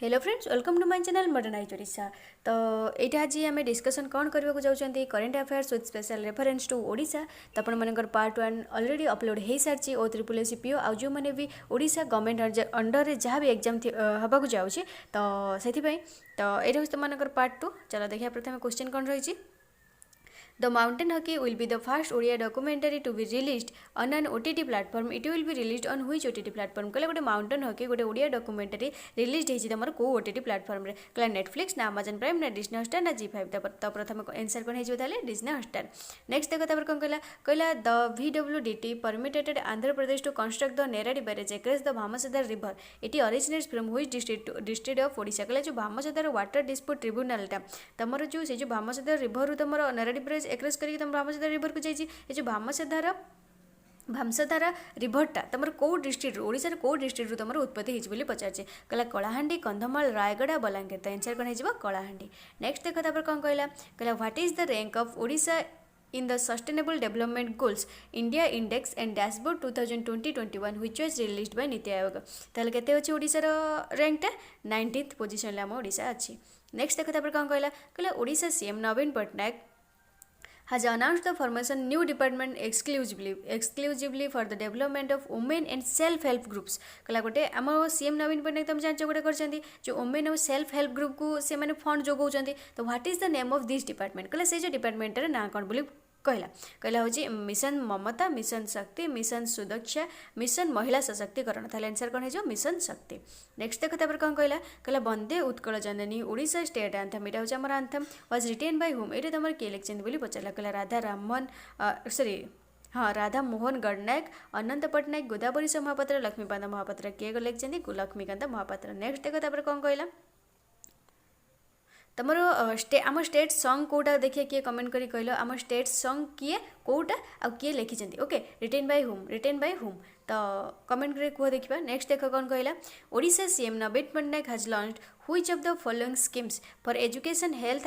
Hello friends, welcome to my channel modernize Odisha. तो यहाँ आज आम डिस्कसन कौन करने जाऊँगी current affairs with special reference to Odisha. तो आपंकर पार्ट 1 ऑलरेडी अपलोड हो सारी ओ ट्रिपल एस पीओ आउ जो मैंने भी ओडिशा गवर्नमेंट अंडर में जहाँ भी एग्जाम हाँक जाऊँगी तो से तो ये हूँ तुमकर पार्ट 2। चलो देखिए प्रथम क्वेश्चन कौन रही। The Mountain Hockey will be the first Odia documentary to be released on an OTT platform. It will be released on which OTT platform? कहले गोटे माउंटेन हॉकी गोटे ओडिया डॉक्यूमेंटरी रिलीज होती तुम को ओटीटी प्लाटफर्म रे कहला नेटफ्लिक्स ना Amazon prime ना डिज्नी हॉटस्टार ना जी5। तो प्रथम आंसर कौन हो डिज्नी हॉटस्टार। नेक्स्ट देखो तापर कौन कहला the VWDT permitted Andhra Pradesh to construct the Neradi barrage across the Vamsadhara river it originates from which district of Odisha. कहला जो भामसदार वाटर डिस्प्यूट ट्रिब्यूनलटा तुमर जो से जो भामसदार रिवर तुम नेराडी बैरेज एक्रेस करके तुम भामसदार रिवर को जाइए। ये जो भामसधारा रिभरटा तुम कौ डिस्ट्रिक्ट ओडिशा कौ डिस्ट्रिक्ट तुम उत्पत्ति होती पचारे कहला कलाहांडी कंधमाल रायगड़ा बलांगीर। तो आंसर कौन हो कलाहांडी। नेक्स्ट देख तापर कौन कहला what is the rank of Odisha in the Sustainable Development Goals India Index and Dashboard 2020-21 which was released by NITI Aayog. ताले केते अछि ओडिसा रो रैंकटा 19th पोजीशन ले हम ओडिशा अछि। नेक्स्ट देख तापर कौन कहला Odisha CM Naveen Patnaik has announced the formation new department exclusively for the development of women and self help groups। कहला गोटे आम सीएम नवीन पटनायक तुम जान गोटे कर जो वुमेन और सेल्फ हेल्प ग्रुप को से मैंने फंड जोगाउछंती। तो what is the name of this department? कहला से जो डिपार्टमेंट ना कौन बोली कहला हूँ मिशन ममता, मिशन शक्ति, मिशन सुदक्षा, मिशन महिला सशक्तिकरण। ताले आंसर कौन हो मिशन शक्ति। नेक्स्ट देख तापर कौन कहला वंदे उत्कल जननी ओडिशा स्टेट आंथम यहाँ हूँ आम आंथम वाज रिटेन बाय हुम। ये तुम किए लिखिं पचारा कहला राधा राममोहन सॉरी हाँ राधा मोहन गणनायक, अनंत पटनायक, गोदावरी महापात्र, लक्ष्मीकांत महापात्र। किए लिखिं लक्ष्मीकांत महापात्र। नेक्स्ट देख तापर कौन कहला तुमर आम स्टेट सॉन्ग कोटा देखिए किए कमेंट करी कहल आम स्टेट सॉन्ग किए कोटा आ किए लिखिं ओके रिटेन बाय हुम। तो कमेंट कर कह देखा। नेक्स्ट देख कौन कहला Odisha CM Naveen Patnaik has launched which of the following schemes for education health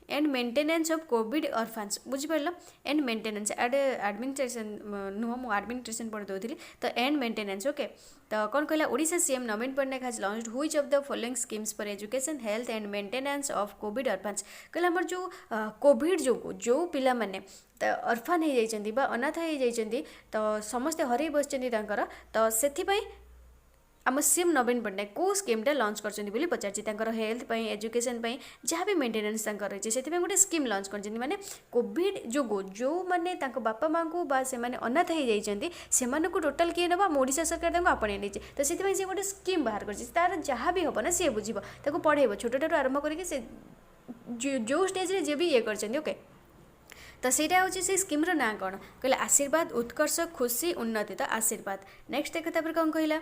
and maintenance of COVID orphans. बुझिपार एंड मेंटेनेंस एडमिनिस्ट्रेशन नुह मु एडमिनिस्ट्रेशन पढ़ी दूसरी तो एंड मेंटेनेंस ओके। तो कौन कहला Odisha CM Naveen Patnaik has launched which of the following schemes for education health and maintenance of COVID orphans. कहला हमर जो कोविड जो पिला माने तो ऑर्फन हो जाइछंती बा अनाथ हो जाइछंती तो समस्ते हरई बसचंती तांकर। तो सेथिपई आम सीएम नवीन पटनायक कौ स्कीमटा लॉन्च कर पचार हेल्थ एजुकेशन जहाँ भी मेंटेनेंस रही से गोटे स्कीम लॉन्च कर माने कोविड जो मैंने बापा माँ को बा से अनाथ हो जाइए से टोटाल किए ना ओडिशा सरकार आपणे नहीं तो से गोटे स्कीम बाहर कर जहाँ भी हम ना सी बुझे पढ़ेब छोटू आरंभ करके जो स्टेज जे भी ये कर ओके। तो सहीटा हूँ से स्कीम्र ना कौन कहला आशीर्वाद उत्कर्ष खुशी उन्नति। तो आशीर्वाद। नेक्स्ट देख तापर कौन कहला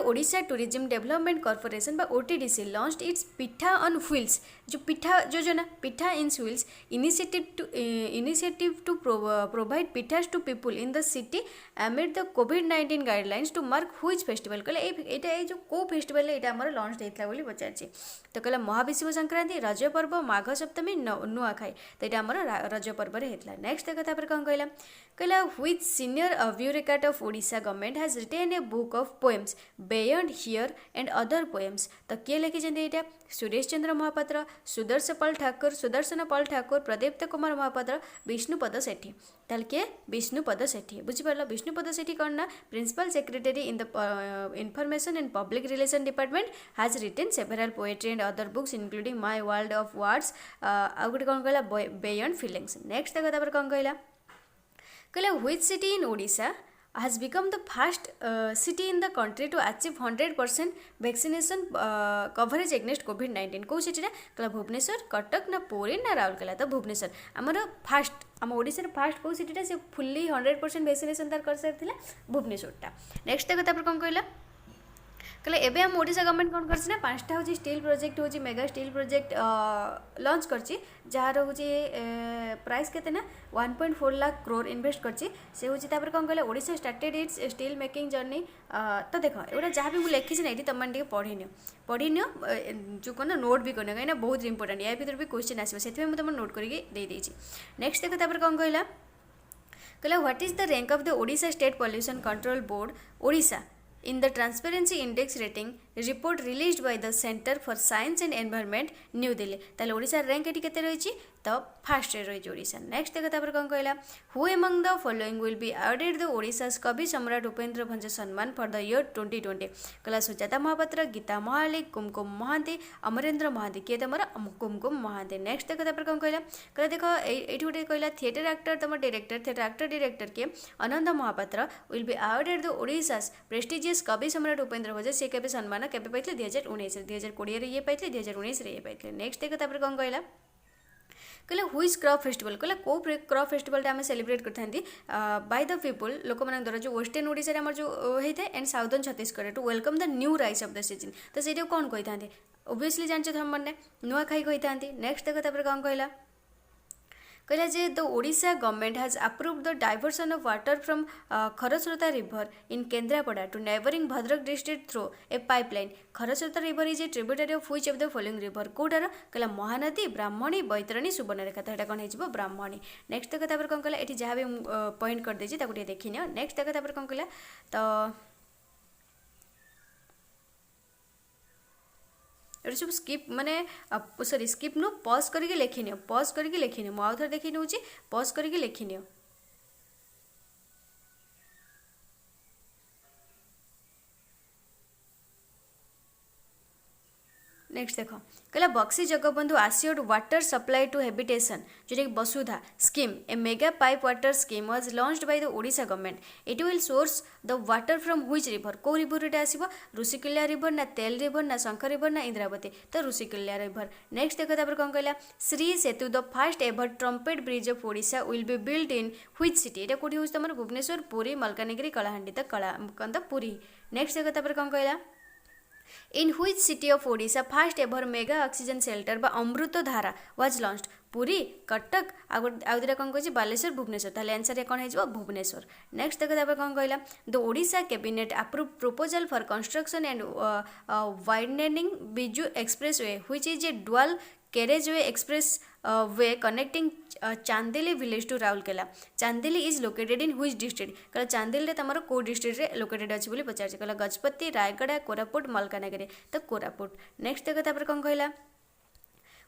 ओडिशा टूरिज्म डेवलपमेंट कॉर्पोरेशन बा OTDC launched its pitha on wheels जो पिठा योजना pitha in wheels initiative to provide pithas to people in the city amid the कोविड-19 guidelines to mark which festival. कहला ये जो को फेस्टिवल ये आमर लॉन्च होता बोली पचार। तो कहला महाविषुव संक्रांति, रज पर्व, माघ सप्तमी, नुआखाई। तो ये आमर रज पर्व होता। नेक्स्ट देख तापर कौन कहला which senior bureaucrat of Odisha government has retain a book of poems beyond here and other poems. तो किए लिखिं यहाँ सुरेश चंद्र महापात्र, सुदर्शन पाल ठाकुर, प्रदीप्त कुमार महापात्र, विष्णुपद सेठी। ताल किए विष्णुपद सेठी। बुझिपार विष्णुपद सेठी कौन ना principal secretary in the information and public relation department has written several poetry and other books including my world of words आउ गोटे कौन कहला बियॉन्ड फीलिंग्स। नेक्स्ट देख तापर कौन कहला which city in Odisha has become the first city in the country to achieve 100% vaccination coverage against COVID-19। कौ city कहला भुवनेश्वर, कटक ना पुरी ना राउरकेला। तो भुवनेश्वर आमर फास्ट आम ओडिशा फास्ट कौ सिटीटा से फुल्ली 100% वैक्सीनेशन तार कर सारी भुवनेश्वरटा। नेक्स्ट देख तापर कौन कहला एबे हम ओडिशा गवर्नमेंट कौन करछि ना 5टा हूँ स्टील प्रोजेक्ट हूँ मेगा स्टील प्रोजेक्ट लॉन्च करछि जार हूँ प्राइस केते ना 1.4 लाख करोड़ इन्वेस्ट करछि से हूँ तापर कौन कहला Odisha started it's steel making journey. तो देख एगुटा जहाँ भी मुझे लिखी ना ये तुम मैंने पढ़ी नियो जो कौन नोट भी करना कहीं बहुत इंपोर्टेंट या भर भी क्वेश्चन आसो से तुम नोट करके दे देछि। नेक्स्ट देख तापर कौन कहला कहला what is the rank of the Odisha state pollution control board Odisha in the transparency index rating report released by the center for science and environment new delhi ताले ओडिशा रैंक एटी केते रहिछि तो फर्स्ट रे रहिछि ओडिशा नेक्स्ट देखा तापर कोन कहला who among the following will be awarded the Odisha's कवि सम्राट उपेंद्र भंज सम्मान फॉर द ईयर 2020 कहला सुजाता महापात्र गीता महालिक कुमकुम महांती अमरेंद्र महांती के तमरा कुमकुम महांती नेक्स्ट देखा तापर कोन कहला देखो एठी गोटे कहला थिएटर एक्टर तम director theatre actor director K Anand Mahapatra will be awarded the Odisha's prestigious Kavi Samrat Upendra भंज से केबे सम्मान केबे पाइतले 2019 रे ये पाइतले 2019 रे ये पाइतले नेक्स्ट देखा तापर कोन कहला कहले हुईज क्रॉप फेस्टिवल कहले को क्रॉप फेस्टिवल आम सेलिब्रेट करते बाय द पीपुल लोक मान द्वारा जो वेस्टर्न ओडिशा आम जो होता है and southern Chhattisgarh to welcome the new rice of the season तो से कौन कही था ओबियसली जानते हम मैंने नुआखाई कही था नेक्स्ट देखो तापर कौन कहला कहला जे the Odisha government has approved the diversion of water from Kharasrota river in Kendrapara to neighbouring Bhadrak district through a pipeline Kharasrota river is a tributary of which of the following river कोटार कहला महानदी ब्राह्मणी बैतरणी सुवर्णरेखा तो यहाँ कौन हो ब्राह्मणी नेक्स्ट देखो तापर कौन कहला ये जहाँ भी पॉइंट कर देछि ताको देखी नियो नेक्स्ट देखो तापर कौन कहला तो ये सब स्किप माने सॉरी स्किप नु पॉज करके लिखी नियो पॉज करके लिखी नियो आउ थर देखी नउची पॉज करके लिखी नियो नेक्स्ट देखो कहला Baxi Jagabandhu assured water supply to habitation जोटा कि Basudha scheme a mega pipe water scheme was launched by the Odisha government it will source the water from which river को रिवर रे आसीबो ऋषिकुल्या रिवर ना तेल रिवर ना शंकर रिवर ना इंद्रावती तो ऋषिकुल्या रिवर नेक्स्ट देखो तापर कोन कहला Shri Setu the first ever trumpet bridge of Odisha will be build in which city एटा कोठी होस तमर भुवनेश्वर पुरी मलकानगिरी कलाहांडी तो कला कंद पुरी नेक्स्ट देखो तापर कोन कहला In which city of Odisha first ever mega oxygen shelter बा अमृत धारा was launched पुरी कटक आउदरा कौन कह बालेश्वर भुवनेश्वर ताले आंसर कौन हो भुवनेश्वर नेक्स्ट देखो तापर कौन कहला the Odisha cabinet approve proposal for construction and widening Biju express way which is a dual carriage way express way connecting Chandeli village to Rourkela Chandeli is located in which district कहला चांदेली तमर को डिस्ट्रिक्ट रे लोकेटेड अछि बोली पचार कहला गजपति रायगढ़ कोरापुट मलकानगिरी तो कोरापुट नेक्स्ट देखो तापर कौन कहला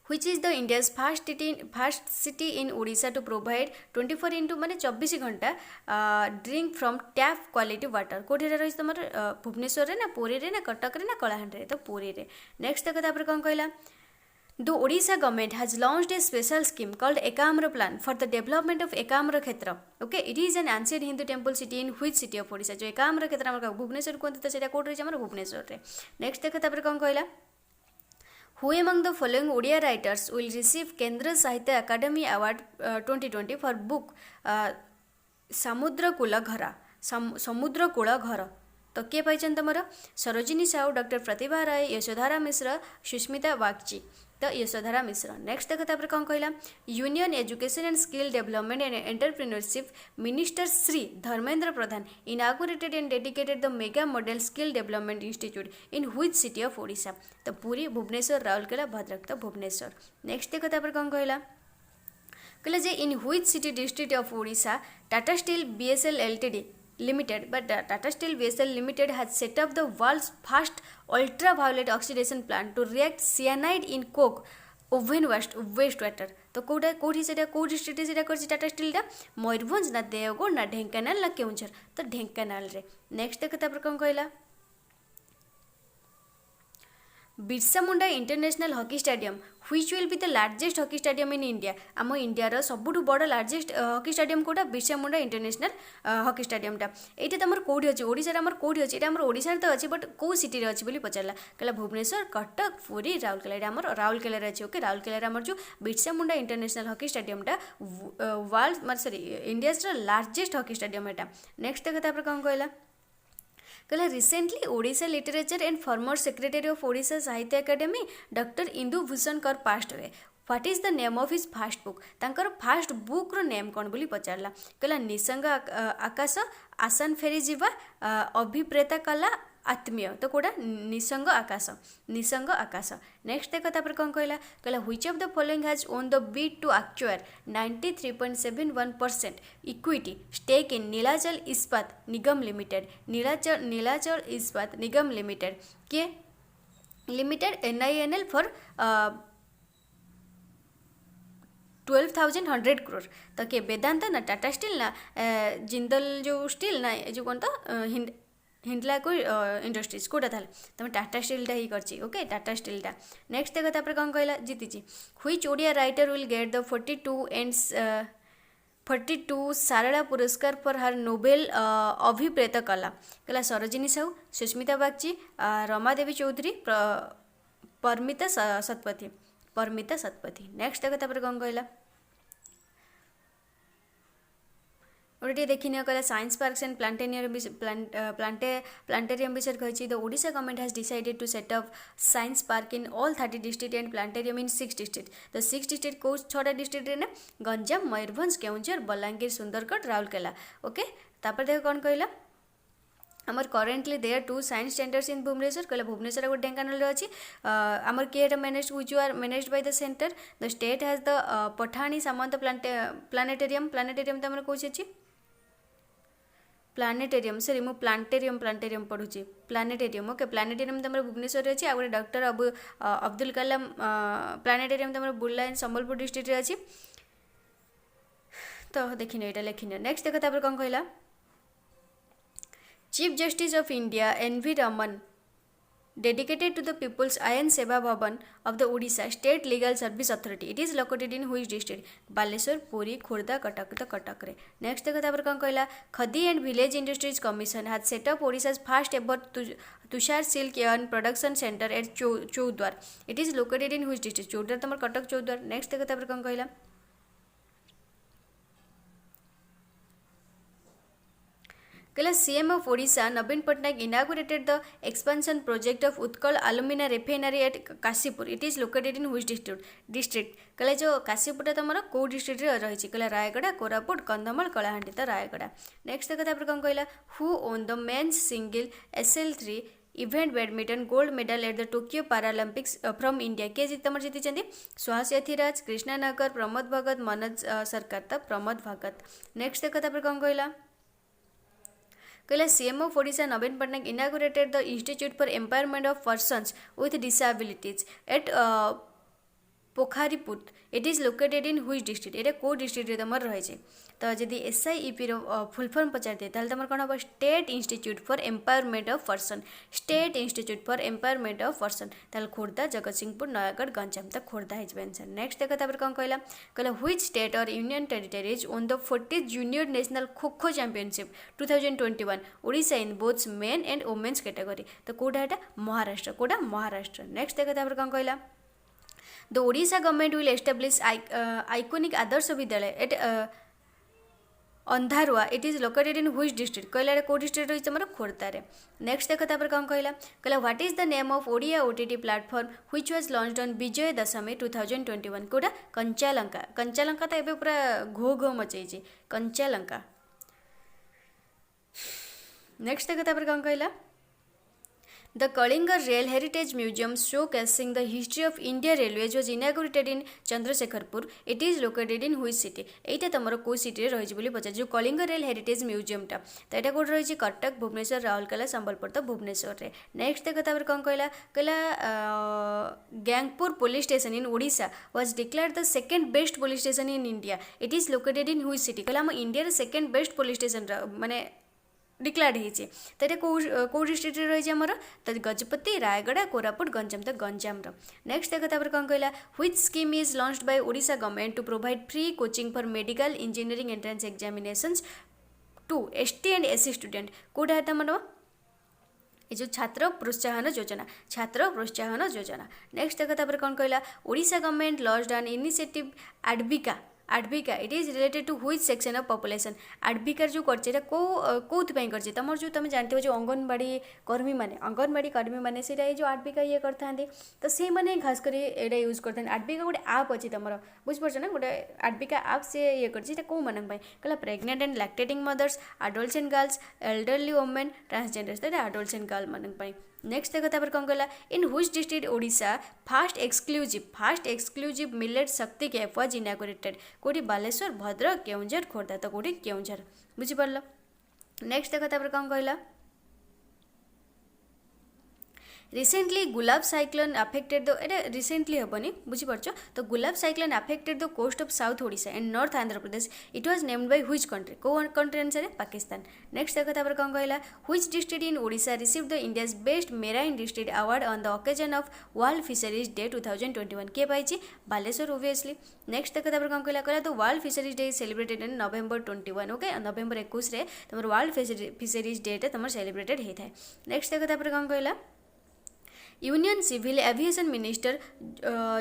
which is the India's first city in Odisha to provide 24 into माने 24 घंटा drink from tap quality water कोठी रे रही तमर भुवनेश्वर रे ना पुरी रे ना कटक रे ना कलाहांडी रे तो पुरी रे नेक्स्ट देखो तापर कौन कहला The Odisha government has launched a special scheme called Ekamra Plan for the development of Ekamra Khetra. Okay, it is an ancient Hindu temple city in which city of Odisha? जो Ekamra Khetra हमर भुवनेश्वर कोन तो सेटा कोठ रे हमर भुवनेश्वर रे next देखो तापर कौन कहला Who among the following Odia writers will receive Kendra Sahitya Academy Award 2020 for book समुद्र कूल घर तो किए पाइछन तमर सरोजिनी साहू डॉक्टर प्रतिभा राय यशोधारा मिश्र सुष्मिता बागची तो यशोधारा मिश्र नेक्स्ट देखो तापर कौन कहला union education and skill development and entrepreneurship minister Shri Dharmendra Pradhan inaugurated and dedicated the mega model skill development institute in which city of Odisha तो पुरी भुवनेश्वर राउरकेला भद्रक तो भुवनेश्वर नेक्स्ट देखो तापर कौन कहला कहला जे in which city district of Odisha Tata steel BSL LTD Limited, but Tata Steel BSL Limited has set up the world's first ultraviolet oxidation plant to react cyanide in coke oven wastewater. तो कोठी से को डिस्ट्रिक्ट से कर Tata steel Mayurbhanj ना देवगढ़ ना ढेंकानाल ना केउंझर तो ढेंकानाल रे नेक्स्ट देखो तापर कौन कहला Birsa Munda international hockey stadium which will be the largest hockey stadium in India आम इंडिया सबुठ बड़ लार्जेस्ट हॉकी स्टेडियम कोटा बिरसा मुंडा इंटरनेशनल हॉकी स्टेडियमटा ये तुम कौटी अच्छे ओडिशा आमर कौटी अच्छे ये ओडिशा तो अच्छे बट कौ सिटी अच्छी बोली पचारा कहला भुवनेश्वर कटक पुरी राउरकेला ये आमर राउरकेला अच्छे ओके राउरकेला आमर जो बिरसा मुंडा इंटरनेशनल हॉकी स्टेडियमटा world sorry India's largest hockey stadium एटा नेक्स्ट देखो तापर कौन कहला कहला recently Odisha literature and former secretary of Odisha Sahitya academy doctor Indu Bhushan Kar passed हुए what is the name of his first book तांकर फास्ट बुक रो नेम कौन बोली पचारला कहला निसंग आकाश आसान फेरी जीवा अभिप्रेता कला आत्मीय तो कोटा निसंग आकाश निसंग आकाश नेक्स्ट देख तापर कौन कहला कहला which of the following has won the bid to acquire 93.71% equity stake in Neelachal Ispat Nigam limited Neelachal Ispat Nigam limited के लिमिटेड NINL फॉर 12,100 crore तो के वेदांत ना टाटा स्टील ना जिंदल जो स्टील ना जो कौन तो हिंडलाको इंडस्ट्रीज कोटा था तुम टाटा स्टीलटा ही करची ओके टाटा स्टीलटा नेक्स्ट देखो तापर कौन कहला जीतीची which Odia writer will get the 42 Sarala Puraskar for her novel Abhipreta कला कहला सरोजिनी साहू सुष्मिता बागची रमा देवी चौधरी परमिता शतपथी नेक्स्ट देखो तापर कौन कहला गोटे देखने कहला साइंस पार्क्स एंड प्लांटेरियम विषय कही the Odisha government has decided to set up science park in all 30 district and planetarium in 6 district the 6 district कौ 6टा डिस्ट्रिक्ट ने गंजाम मयूरभंज केउंझर बलांगीर सुंदरगढ़ राउरकेला ओके तापर देख कौन कहला आमर currently there 2 science centres in Bhubaneswar कहला भुवनेश्वर गोटे ढेंकानाल अच्छी आमर किए manage which are managed by the centre the state has the Pathani Samanta planetarium तो आमर कौन अच्छी प्लानेटेरियम सॉरी मु प्लांटेरियम पढ़ुची प्लानेटेरियम ओके प्लानेटेरियम तुम भुवनेश्वर अच्छी आ गए डॉक्टर अब्दुल कलाम प्लानेटेरियम तुम बुर्ला इन संबलपुर डिस्ट्रिक्ट अच्छी तो देखिए यहाँ लिखिन नेक्स्ट देख तापर कौन कहला chief justice of India NV Raman dedicated to the People's Ayan Seva Bhavan of the Odisha State Legal Service Authority. It is located in which district? Baleswar, Puri, Khurda, Katak. तो कटक रे नेक्स्ट देखो तापर कौन कहला Khadi and village industries commission has set up Odisha's first ever Tussar silk yarn production centre at Choudwar. It is located in which district? Choudwar तुम Cuttack Choudwar. Next देखो तापर कौन कहला कहला CM of Odisha Navin Patnaik inaugurated the expansion project of Utkal Alumina Refinery at Kasipur. It is located in which district? कहला जो काशीपुर तुम कौ डिस्ट्रिक्ट रही कहला रायगड़ा कोरापुट कंधमाल कलाहांडी तो रायगड़ा. नेक्स्ट देखो तापर कौन कहला who own the mains single SL3 event badminton gold medal at the Tokyo Paralympics from India के तुम जीति सुहास यथिराज कृष्णा नागर प्रमोद भगत मनोज सरकार तो प्रमोद भगत. नेक्स्ट देखो तापर कौन कहला कहला CM of Odisha Navin Patnaik inaugurated the Institute for Empowerment of Persons with Disabilities at Pokharipur. It is located in which district? ये कौ डिस्ट्रिक्ट तुम रही तो जदि SIEP फुल फॉर्म पचार ताल तुम कौन हम state institute for empowerment of person state institute for empowerment of person ताल खोर्धा जगतसिंहपुर नयागढ़ गंजाम तो खोर्धा है आंसर. नेक्स्ट देख तापर कौन कहला कहला व्हिच स्टेट और union territories won the 40th junior national kho kho championship 2021 Odisha in both men and women's category तो कौटा है महाराष्ट्र कौटा महाराष्ट्र. नेक्स्ट देख तापर कौन कहला the Odisha government will establish iconic Adarsha Vidyalaya at Andharua. It is located in which district? कहला कौ डिस्ट्रिक्ट रही तुम खोर्धारे. नेक्स्ट देख तापर कौन कहला कहला what is the name of Odia OTT platform which was launched on Vijaya Dashami 2021? कौटा कंचालंका तो ये पूरा घो घो मचेगी कंचालंका. नेक्स्ट देख तापर कौन कहला The Kalinga Rail Heritage Museum showcasing the history of India Railways was inaugurated in Chandrasekharpur. It is located in which city? एटा तुम कौ सिटी रही बोली पचार जो कलिंग रेल हेरिटेज म्यूजियमटा तो यहाँ कौट रही कटक भुवनेश्वर राउरकेला संबलपुर तो भुवनेश्वर रे. नेक्स्ट देख तापर कौन कहला कहला Gangpur police station in Odisha was declared the second best police station in India. It is located in which city? कहला हम India second best police station माने डिक्लेयर्ड होती तो ये कौ डिस्ट्रिक्ट रही आमर तो गजपति रायगड़ा कोरापुट गंजाम तो गंजाम. नेक्स्ट देख तापर कौन कहला which scheme is launched by Odisha government to provide free coaching for medical engineering entrance examinations to ST and SC student? कौटा है तुम ये जो छात्र प्रोत्साहन योजना. नेक्स्ट देख तापर कौन कहला Odisha government launched an initiative Aadvika it is related to which section of population आडविकार जो करछे को कोथि करछे तुम जो तुम जानते हो जो अंगनवाड़ी कर्मी मैंने से जो आडविका ये करता तो से मैंने खास कर ये यूज करते आडविका गोटे आप अच्छी तुम बुझीपार ना गोटे आडविका आप से ये कर कौ मान कहला pregnant and lactating mothers adolescent girls elderly women transgenders adolescent girl मान नेक्स्ट देखो तापर कौन कहला इन which district Odisha fast exclusive millet शक्ति कैफ वाज इनागोरेटेड कोठी बालेश्वर भद्रक केउंझर खोर्धा तो कोठी केउंझर बुझी पारल नेक्स्ट देखो तापर कौन कहला recently Gulab cyclone affected the एटा रिसेंटली हेबनी बुझीपार तो Gulab cyclone affected the coast of south Odisha and north Andhra Pradesh it was named by which country को कंट्री आंसर है पाकिस्तान नेक्स्ट देखो तापर कौन कहला which district in Odisha received the India's best marine district award on the occasion of world fisheries day 2021 के पाइछि Baleshwar obviously next देखो तापर कौन कहला तो world fisheries day is celebrated in November 21 okay November 21 रे तुम वर्ल्ड फिशरीज डे तुम celebrated होता है नेक्स्ट देखो तापर कौन कहला union civil aviation minister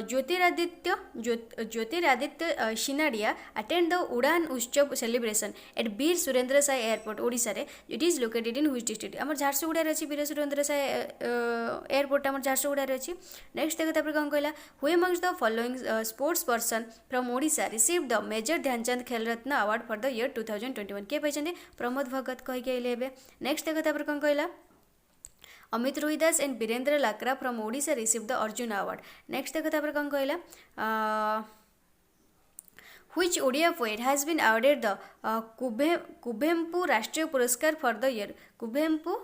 Jyotiraditya Scindia attend the Udan Utsav celebration at Veer Surendra Sai airport Odisha रे it is located in which district आम झारसुगुड़ा अच्छी वीर सुरेंद्र साय एयरपोर्ट आम झारसुगुड़ा अच्छी नेक्स्ट देखो तापर कौन कहला who amongst the following sports person from Odisha receive the Major Dhyan Chand Khel Ratna award for the year 2021 के पाइछन्ते प्रमोद भगत कहिके नेक्स्ट देखो तापर कौन कहला Amit Rohidas and Birendra Lakra from Odisha receive the Arjun award next देखो तापर कौन कहला which Odia poet has been awarded the Kuvempu Rashtriya Puraskar for the year Kuvempu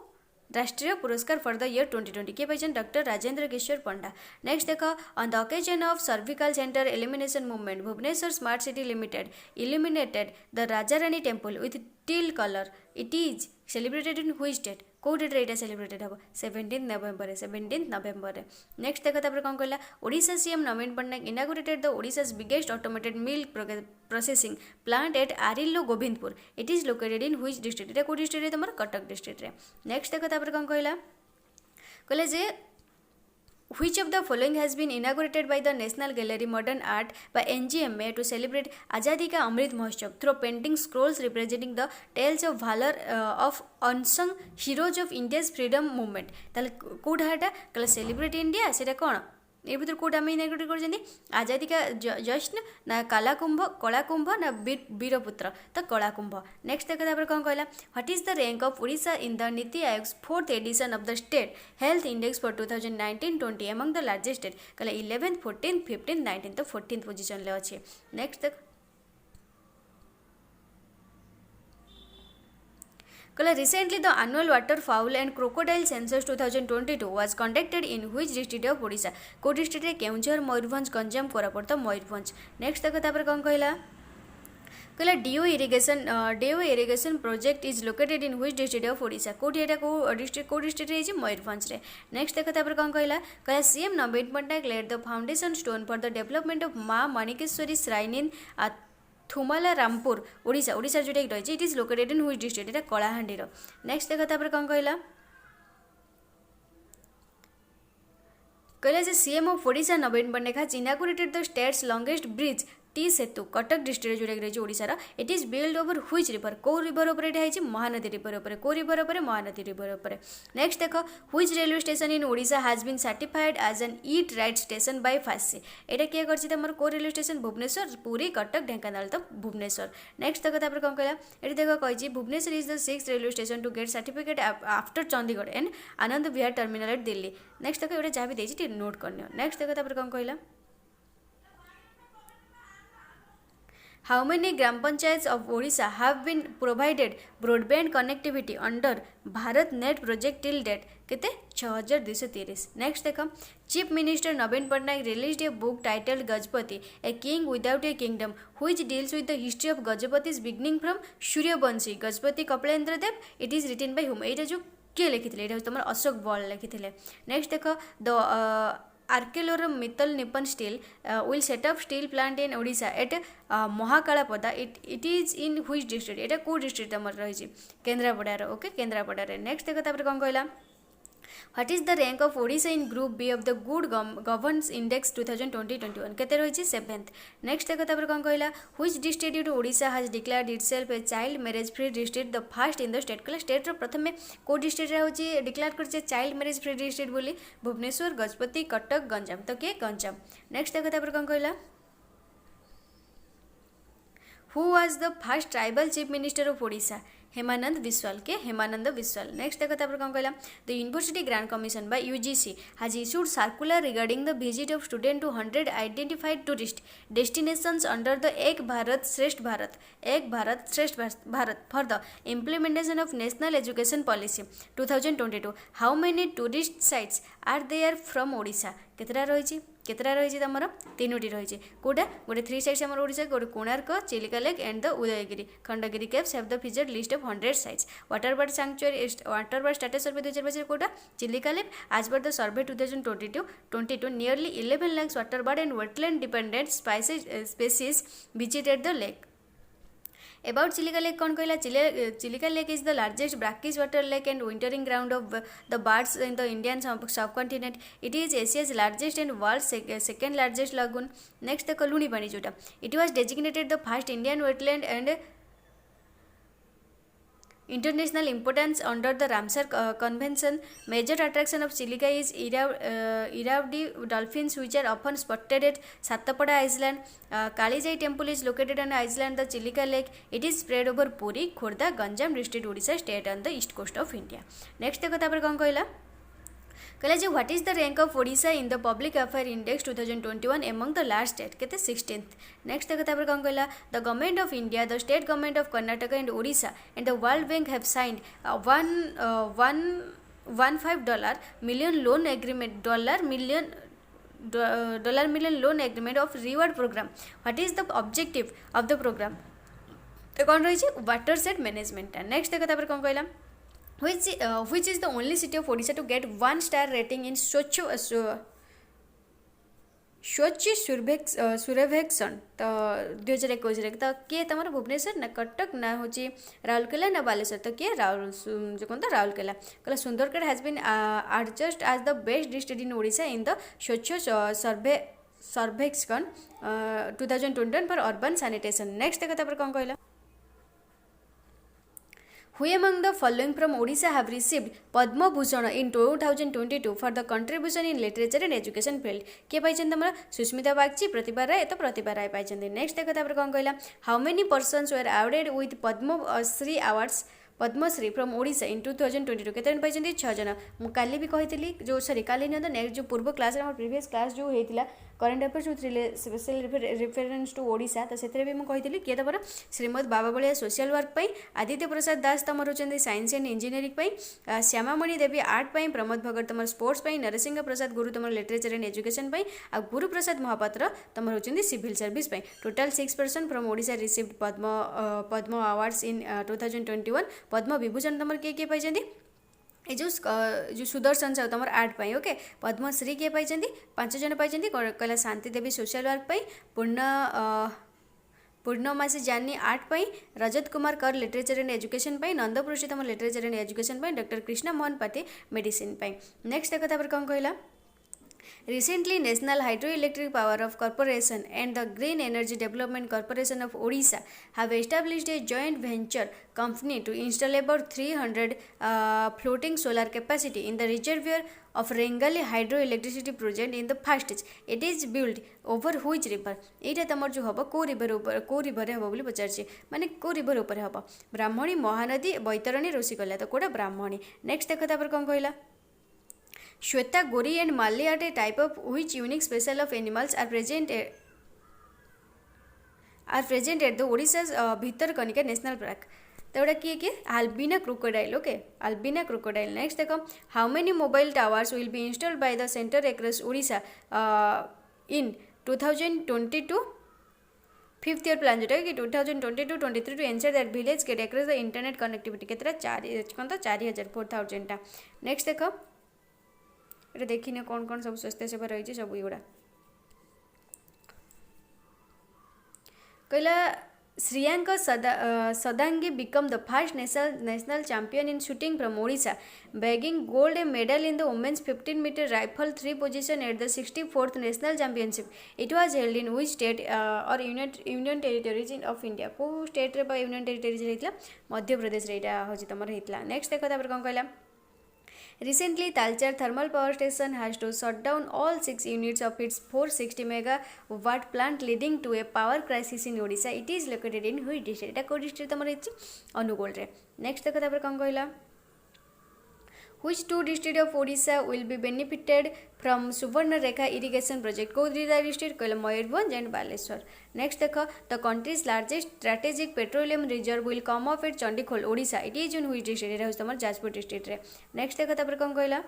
Rashtriya Puraskar for the year 2020 के पाइछन डॉक्टर राजेंद्र किशोर पंडा नेक्स्ट देखो on the occasion of cervical centre elimination movement Bhubaneswar smart city limited illuminated the Raja Rani temple with teal colour it is celebrated in which date कौ date रे celebrated हम 17 November next देखो तापर कौन कहला Odisha CM Naveen Patnaik inaugurated the Odisha's biggest automated milk processing plant at Arilo Gobindpur it is located in which district को district तुम Cuttack district रे नेक्स्ट देखो तापर कौन कहला जे Which of the following has been inaugurated by the National Gallery Modern Art by NGMA to celebrate Azadi Ka Amrit Mahotsav through painting scrolls representing the tales of valor of unsung heroes of India's freedom movement? ताले code Hata कल celebrate India सेटा कौन ये भर कौट आम inaugurate कर आजादी का जश्न ना कलाकुंभ ना वीरपुत्र तो कलाकुंभ नेक्स्ट देखो कौन कहला what is the rank of Odisha in the NITI Aayog 4th edition of the state health index for 2019-20 among the largest state कहला 11th 14th 15th 19th तो 14th पोजिशन ले अच्छे नेक्स्ट देख कहला recently the annual waterfowl and crocodile census 2022 was conducted in which district of Odisha को district रे केउंझर मयूरभंज गंजाम कोरापुट तो Mayurbhanj next देखो तापर कौन कहला कहला Deo irrigation project is located in which district of Odisha कोठी एटा को डिस्ट्रिक्ट रे मयूरभंज रे नेक्स्ट देखो तापर कौन कहला CM Naveen Patnaik laid the foundation stone for the development of Maa Manikeswari shrine in Thuamul Rampur Odisha Odisha जोटा रही it is located in which district एटा कलाहांडी रो नेक्स्ट देखो तापर कौन कहला जे CM of Odisha Naveen Patnaik has inaugurated the state's longest bridge T Setu Cuttack district जोटा रही ओडिशार it is build over which river को रिवर उपर है महानदी रिवर उपर को रिवर उपर महानदी रिवर उपर नेक्स्ट देखो which railway station in Odisha has been certified as an eat right station by फासी एटा किए करछि तमर को रेलवे स्टेशन भुवनेश्वर पुरी कटक ढेंकानाल तो भुवनेश्वर नेक्स्ट देखो तापर कौन कहला एटी देखो कहि Bhubaneswar is the 6th railway station to get certificate after Chandigarh and Anand Vihar terminal at Delhi next देखो एटा जहाँ भी देछि नोट करनियो नेक्स्ट देखो तापर कौन कहला How many Gram Panchayats of Odisha have been provided broadband connectivity under Bharat Net project till date? किते 6230 नेक्स्ट देखो chief minister Naveen Patnaik released a book titled Gajapati a king without a kingdom which deals with the history of Gajapatis beginning from Suryavanshi Gajapati Kapilendra Dev it is written by whom एटा जो किए लिखिथिले एटा तुम अशोक बल लिखिथिले next देखो the Arcelor Mittal Nippon steel will set up steel plant in Odisha at Mahakalapada it is in which district एटा को डिस्ट्रिक्ट तुम रही केन्द्रापड़ा ओके केन्द्रापड़ा नेक्स्ट देखो तापर कौन कहला What is the rank of Odisha in Group B of the Good Governance Index 2020-21? केते रही 7th. Next देखो तापर कौन कहला which district to Odisha has declared itself a child marriage free district the first in the state कहला state रो प्रथमे को district रे होची डिक्लेयर करछे चाइल्ड मैरिज फ्री डिस्ट्रिक्ट बोली भुवनेश्वर गजपति कटक गंजाम तो के गंजाम. नेक्स्ट देखो तापर कौन कहला Who was the first tribal chief minister of Odisha? Hemanand Vishwal के हेमानंद विश्वाल. नेक्स्ट देखो तापर कौन कहला the university grant commission by UGC has issued circular regarding the visit of student to 100 identified tourist destinations under the Ek Bharat Shreshtha Bharat for the implementation of national education policy 2022. How many tourist sites are there from Odisha केतरा रही तुम तीनोटी रही कौटा गोटे 3 sites आम ओडिशा गोटे Konark Chilika lake and the Udayagiri Khandagiri caves have the feature list of 100 sites. Water bird sanctuary water bird status survey 2025 कौटा Chilika lake as per the survey 2022 nearly 11 lakhs water bird and wetland dependent species visited the lake. About Chilika Lake कौन कहला Chilika Lake is the largest brackish water lake and wintering ground of the birds in the Indian subcontinent. It is Asia's largest and world's second largest lagoon. Next the Luni Pani जोटा it was designated the first Indian wetland and international importance under the Ramsar Convention. Major attraction of Chilika is Irrawaddy dolphins which are often spotted at Sattapada Island. Kalijai temple is located on island the Chilika Lake. It is spread over Puri, Khordha, Ganjam district, Odisha state on the east coast of India. Next देखो तापर कौन कहला कहला what is the rank of Odisha in the public affair index 2021 among the large state केते 16th. Next देखो तापर कौन कहला the government of India, the state government of Karnataka and Odisha and the World Bank have signed $1.15 million loan agreement million loan agreement of reward program. What is the objective of the program? तो कौन रही water set management. Next देखो तापर कौन कहला which is the only city of Odisha to get 1 star rating in Swachh Survekshan तो 2021 तो किए तुम भुवनेश्वर ना कटक ना हूँ राउरकेला ना बालेश्वर तो किए जो कौन राउरकेला कहला Sundargarh has been adjudged as the best district in Odisha in the Swachh Survekshan 2021 for urban sanitation. Next देखो तापर कौन कहला Who among the following from Odisha have received Padma Bhushan in 2022 for the contribution in literature and education field? किए पाइछन तमरा सुष्मिता बागची प्रतिभा राय तो प्रतिभा राय पाइछन. Next देखो तापर कौन कहला How many persons were awarded with Padma Shri awards Padmashri from Odisha इन 2022 केते जन पाइछन 6 जन. मु काली भी कहितली जो सॉरी काली न नेक्स्ट जो पूर्व क्लास रे प्रीवियस क्लास जो हेतिला current affairs with special reference to Odisha तो से भी मुझे किए तमर श्रीमद बाबा बलिया सोशल वर्क पर आदित्य प्रसाद दास तुम रोचंदी साइंस एंड इंजीनियरिंग पर श्यामामणि देवी आर्ट पर प्रमोद भगत तुम स्पोर्ट्स पर नरसिंह प्रसाद गुरु तुम लिटरेचर एंड एजुकेशन पर आ गुरु प्रसाद महापात्र तुम रोचंदी सिविल सर्विस पर. Total 6 person from Odisha received Padma awards इन 2021. पद्म विभूषण तुम किए पाइछंदी जो सुदर्शन साहू तुम आर्ट पाई ओके. पद्मश्री किए पाई 5 जन पाई कहला शांति देवी सोशल वर्क पाई पूर्णमासी जानी आर्ट पाई रजत कुमार कर लिटरेचर एंड एजुकेशन पाई नंदपुरुषी तुम literature and education pi doctor Krishna Mohan पाती मेडिसिन पाई. नेक्स्ट देखो तापर कौन कहला Recently, National Hydroelectric Power of Corporation and the Green Energy Development Corporation of Odisha have established a joint venture company to install about 300 floating solar capacity in the reservoir of Rengali hydroelectricity project in the first stage. It is built over which river? एटा तमर जो हम को river हम बोली पचार माने को river उपर हम ब्राह्मणी महानदी बैतरणी ऋषिकला तो कौटा ब्राह्मणी. नेक्स्ट देखो तापर कौन कहला Shweta, Gori and Malli are a type of which unique species of animals are present at the Odisha's Bhitarkanika National Park. तो एटा किए Albina crocodile. Okay, Albina crocodile. Next देखो how many mobile towers will be installed by the center across Odisha in 2022 5th year plan जोटा कि 2022-23 to ensure that village get across the internet connectivity केतरा 4000 4000 टा. Next देखो ये देखिने कौन कौन सब स्वास्थ्य सेवा रही सब युड़ा कहला Sriyanka Sadangi became the first national champion in shooting from Odisha, bagging gold medal in the women's 15-meter rifle 3 position at the 64th National Championship. It was held in which state or union territories of India? को state रे बा union territories रहितला Madhya Pradesh रे एटा होची तमर हितला. Next देखो तापर कोन कहला. Recently, Talcher Thermal Power Station has to shut down all 6 units of its 460 megawatt plant, leading to a power crisis in Odisha. It is located in which district? Eta ko district tamar ichi Anugol re. Next dekha tapar kon कहला. Which two districts of Odisha will be benefited from Subarna Rekha irrigation project? को district कहला Mayurbhanj and Baleshwar. Next देखो, the country's largest strategic petroleum reserve will come off at Chandikhol, Odisha. It is in which district? एटा होस तमर Jajpur district रे. Next देखो तापर कोन कहला.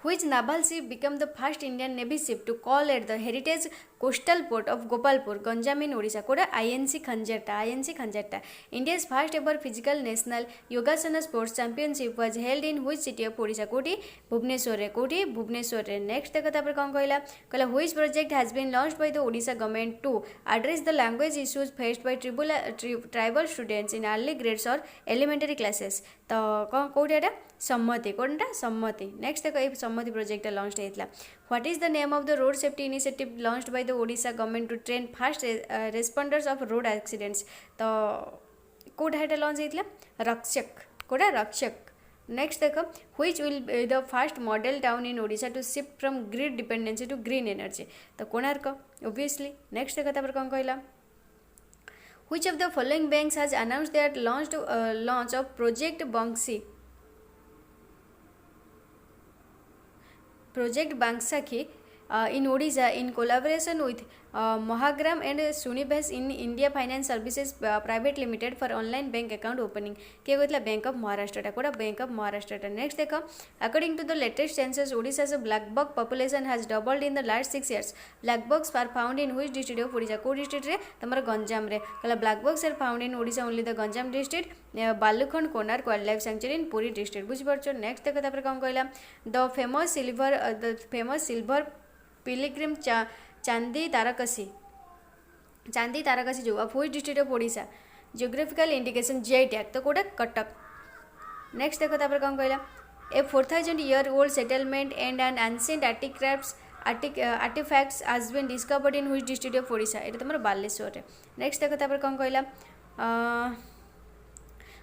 Which naval ship became the first Indian Navy ship to call at the heritage coastal port of Gopalpur, Ganjam in Odisha? Koda INC Khanjarta. India's first ever physical national Yogasana sports championship was held in which city of Odisha? Koti Bhubaneswar re. Next dekha tapar kon कहला which project has been launched by the Odisha government to address the language issues faced by tribal students in early grades or elementary classes? तो कौन कोटा एटा सम्मति कोनटा सम्मति. Next देखो a Sammati project launch हेतला. What is the name of the road safety initiative launched by the Odisha government to train first responders of road accidents? तो कोटा एटा launch हेतला रक्षक कोटा रक्षक. नेक्स्ट देखो which will be the first model town in Odisha to shift from grid dependency to green energy? तो Konark obviously. Next देखो तापर कोन कहला. Which of the following banks has announced their launch of Project Bangsakhi in Odisha in collaboration with Mahagram and Sunibas in India Finance Services Private Limited for online bank account opening? के कहला bank of Maharashtra टा कोड़ा bank of Maharashtra. Next देखो according to the latest census Odisha's black bug population has doubled in the last 6 years. Black bugs are found in which district of Odisha? को district रे तमरा गंजाम रे. कहला black bugs are found in Odisha only the Ganjam district, Balukhand Konark wildlife sanctuary in Puri district. बुझ परछो. Next देखो तापर कोन कहला. The famous silver pilgrim चांदी तारकसी जो of which district of Odisha? Geographical indication GI tag तो Kota Cuttack. Next देखो तापर कौन कहला. A 4,000-year-old settlement and an ancient artifacts has been discovered in which district of Odisha? एटा तमर बालेश्वर रे. नेक्स्ट देखो तापर कौन कहला.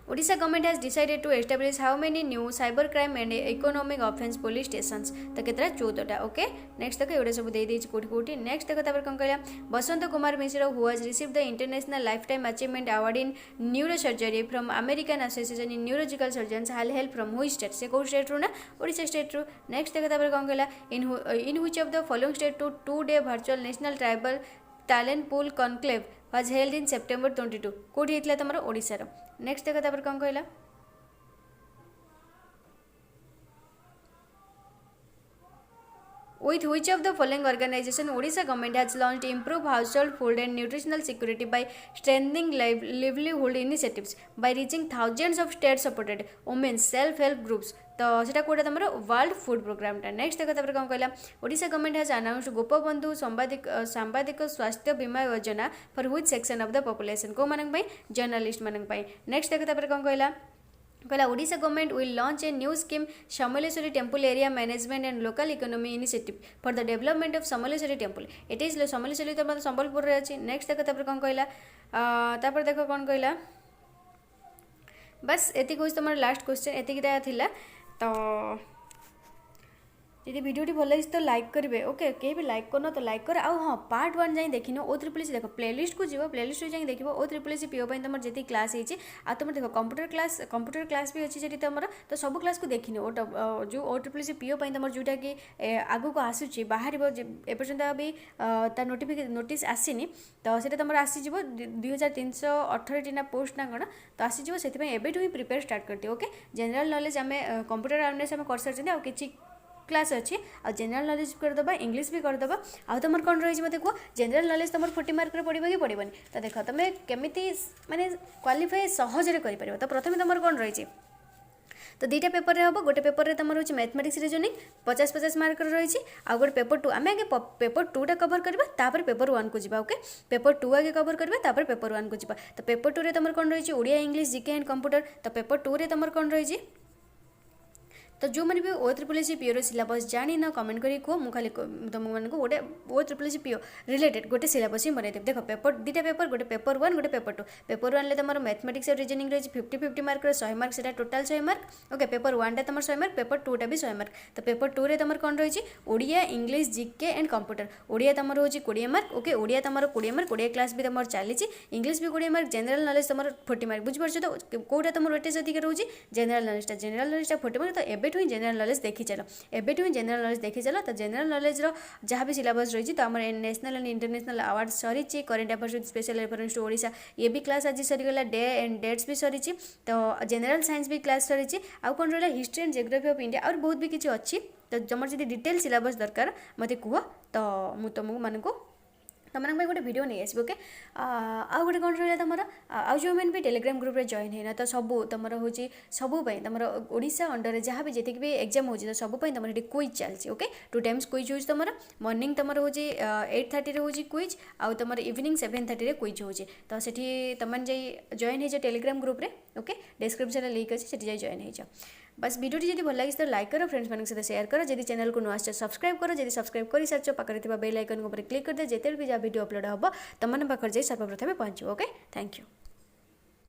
Odisha government has decided to establish how many new cybercrime and economic offense police stations? तो केतरा 14 टा. Okay. Next देखो एडा सब दे देछि कोठी. नेक्स्ट देखो तापर कोन कहला. Basant Kumar Mishra who has received the International Lifetime Achievement Award in Neurosurgery from American Association in Neurological Surgeons has help from which state? से को स्टेट रू ना ओडिशा स्टेट रू. नेक्स्ट देखो तापर कोन कहला. In which of the following state to 2-day virtual national tribal talent pool conclave was held in September 22? कोठी हेतला तमरो ओडिसा रो. नेक्स्ट देखो तापर कोन कहला. With which of the following organization Odisha government has launched improve household food and nutritional security by strengthening livelihood initiatives by reaching thousands of state supported women's self-help groups? तो सेटा कोटा तमरो world food programme टा. Next देखो तापर कोन कहला. Odisha government has announced Gopabandhu Sambadika Swasthya Bima Yojana for which section of the population? को मानक पई जर्नलिस्ट मानक पई. नेक्स्ट देखो तापर कोन कहला. कहला Odisha government will launch a new scheme Samaleswari Temple Area Management and Local Economy Initiative for the development of Samaleswari Temple. It is Samaleswari तो मतलब संबलपुर रे अछि. नेक्स्ट देखो तापर कोन कहला. तापर देखो कोन कहला. बस एति कोइस तमर लास्ट क्वेश्चन एति किटा थिला. तो यदि वीडियोटी भल लगी तो लाइक करेंगे. ओके के भी लाइक करना तो लाइक कर. आउ हाँ पार्ट 1 जाई देखिन O3C देख प्लेलिस्ट को जीव प्लेलिस्ट जाई देख O3C पीओ पई तमर जेती क्लास होईची आ तुम देख कंप्यूटर क्लास भी अच्छी जेटी तमर तो सब क्लास को देखिन जो O3C पीओ पई तमर जोटा कि आगु को आसुची बाहर एपर्यंत भी ता नोटिस आसीनी तो सेटा तमर आसी जीवो 2318 टी ना पोस्ट ना कोन तो आसी जीवो सेति पई एबेटू ही प्रिपेयर स्टार्ट करती. ओके जनरल नॉलेज आमे कंप्यूटर अवेयरनेस आमे कर सरछन आ किछि क्लास अच्छी आ जनरल नॉलेज करदबा इंग्लिश भी करदबा आ तुम कौन रही मत कह जनरल नॉलेज तुम 40 मार्क रे पड़ो कि पड़ोनी. तो देख तुम केमी माने क्वालिफाई सहजरे कर. तो प्रथम तुम कौन रही तो दुईटा पेपर रे हम गोटे पेपर रे तुम रोचे मैथमेटिक्स रीजनिंग 50-50 मार्क रही आउ गोटे पेपर 2 आम आगे पेपर 2टा कवर करवा तापर पेपर 1 को जी ओके पेपर 2 आगे कवर करवा तापर पेपर 1 को जी तो पेपर 2 रे तुम कौन रही Odia English GK and computer तो पेपर 2 रे तुम कौन रही तो जो मैंने भी O SSS पीओ सिलेबस जानी ना कमेंट करी कह मुझे तुम मानक गोटे O SSS पीओ रिलेटेड गोटे सिलेबस ही बनई देख पेपर दुईटा पेपर गोटे पेपर 1 गोटे पेपर 2 पेपर 1 तुम मैथमेटिक्स और रीजनिंग रही 50-50 मार्क 100 मार्क से टोटाल 100 मार्क ओके पेपर 1 टा तुम 100 मार्क पेपर 2 टा भी 100 मार्क तो पेपर 2 रे तुम कौन रही Odia English GK and computer Odia तुम रोज 20 मार्क ओके ओडिया तुम 20 मार्क ओडिया क्लास भी तुम चली इंग्लिश भी 20 मार्क जनरल नॉलेज तुम 40 मार्क बुझीपार तो कौटा तुम वेटेज अधिक रोज जनरल नॉलेज 40 मार्क तो एबेठु ही जनरल नॉलेज देखी चलो एबेठु ही जनरल नॉलेज देखी चलो तो जनरल नॉलेज जहाँ भी सिलेबस रही तो आम नेशनल एंड इंटरनेशनल अवार्ड सरी current affairs with special reference to Odisha ये भी क्लास आज सरीगला डे एंड डेट्स भी सरी तो जनरल साइंस भी क्लास सरी आउ कौन रहा history and geography of India और बहुत भी किसी अच्छी तो तुम जब डिटेल सिलेबस दरकार मत कह तो मुझे तुमको मानक तुम गोटे वीडियो नहीं आसो ओके आउ गोटे कौन रहा तुम आउ जो मैंने भी टेलीग्राम ग्रुप रे जॉइन होना तो सब तुम हूँ सब तुम ओडिशा अंडर जहाँ भी जी भी एग्जाम हो तो सब तुम ये क्विज चलती ओके 2 टाइम्स क्विज हो तुम मॉर्निंग तुम हूँ 8:30 हो क्विज आउ तुम इवनिंग 7:30 क्विज हो तो सेठी तुम जॉइन हो टेलीग्राम ग्रुप रे ओके डिस्क्रिप्शन लिंक अच्छे से जॉइन हो बस वीडियो जब भल लगी तो लाइक करो फ्रेंड्स मान सहित शेयर करो जब चैनल को नुआ सब्सक्राइब करो जब सब्सक्राइब कर सारी पाखे बेल आइकन पर क्लिक कर दे जिते भी जहाँ वीडियो अपलोड हम तुम पाखे सर्वप्रथम पहुँचो ओके थैंक यू।